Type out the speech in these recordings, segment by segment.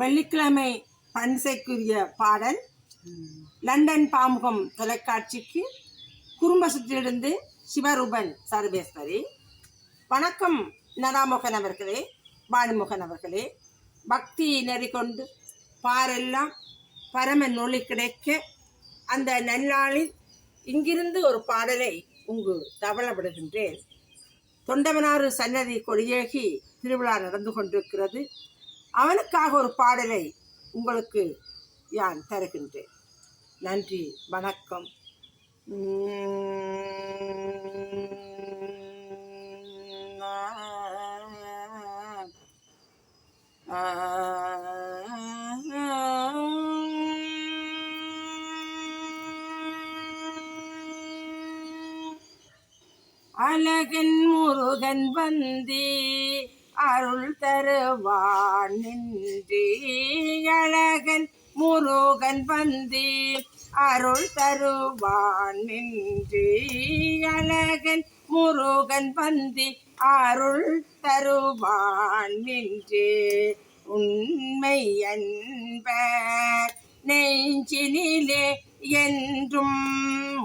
வெள்ளிக்கிழமை பன்சைக்குரிய பாடல் லண்டன் பாமுகம் தொலைக்காட்சிக்கு குறும்பசுற்றிலிருந்து சிவரூபன் சர்வேஸ்வரி. வணக்கம் நராமோகன் அவர்களே, பானுமோகன் அவர்களே. பக்தி நெறி கொண்டு பாரெல்லாம் பரம நொழி கிடைக்க அந்த நன்னாளில் இங்கிருந்து ஒரு பாடலை உங்கு தவளப்படுகின்றேன். தொண்டமனாறு சன்னதி கொடியேகி திருவிழா நடந்து கொண்டிருக்கிறது. அவனுக்காக ஒரு பாடலை உங்களுக்கு யான் தருகின்றேன். நன்றி, வணக்கம். அழகன் முருகன் வந்தே அருள் தருவான் நின்றே. அழகன் முருகன் வந்தே அருள் தருவான் நின்றே. அழகன் முருகன் வந்தே அருள் தருவான் நின்றே. உண்மை என்பர் நெஞ்சினிலே என்றும்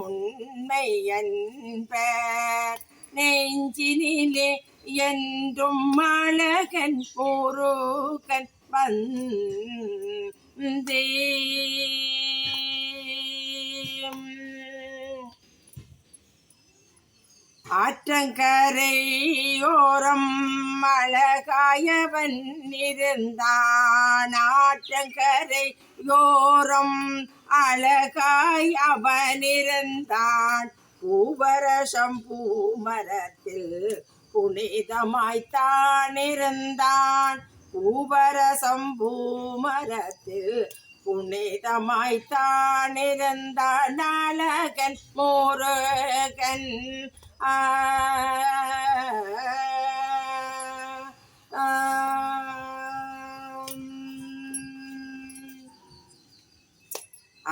உண்மை என்பர் நெஞ்சினிலே என்றும் அழகன் முருகன் வந்தே. ஆற்றங்கரையோரம் அழகாயவன் இருந்தான். ஆற்றங்கரையோரம் அழகாய் அவன் இருந்தான். பூவரசம் பூமரத்தில் புனிதமாய்த்தான் இருந்தான். பூவரசம் பூமரத்தில் புனிதமாய்த்தான் இருந்தான். அழகன் முருகன்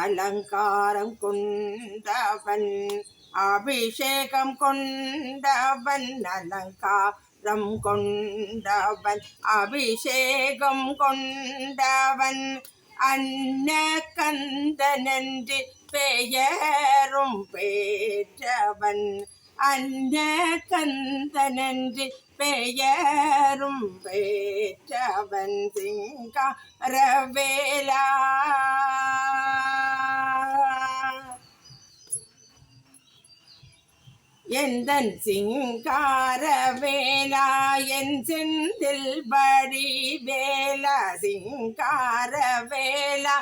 அலங்காரம் கொண்டவன் அபிஷேகம் கொண்டவன். அலங்காரம் கொண்டவன் அபிஷேகம் கொண்டவன். அன்ன கந்தனென்று பெயரும் பெற்றவன். அன்ன கந்தனென்று பெயரும் பெற்றவன். சிங்காரவேலா எந்தன் சிங்காரவேலா என் செந்தில் படி வேலா. சிங்காரவேலா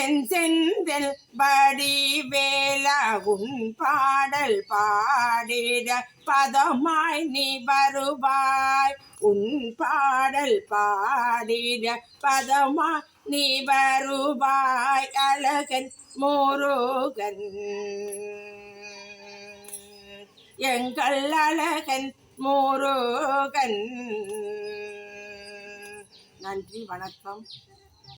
என் செந்தில் படி வேலா. உன் பாடல் பாடிட பதமாய் நீ வருவாய். உன் பாடல் பாடிட பதமாய் நீ வருவாய். அழகன் முருகன் எங்கள் அழகன் முருகன். நன்றி, வணக்கம்.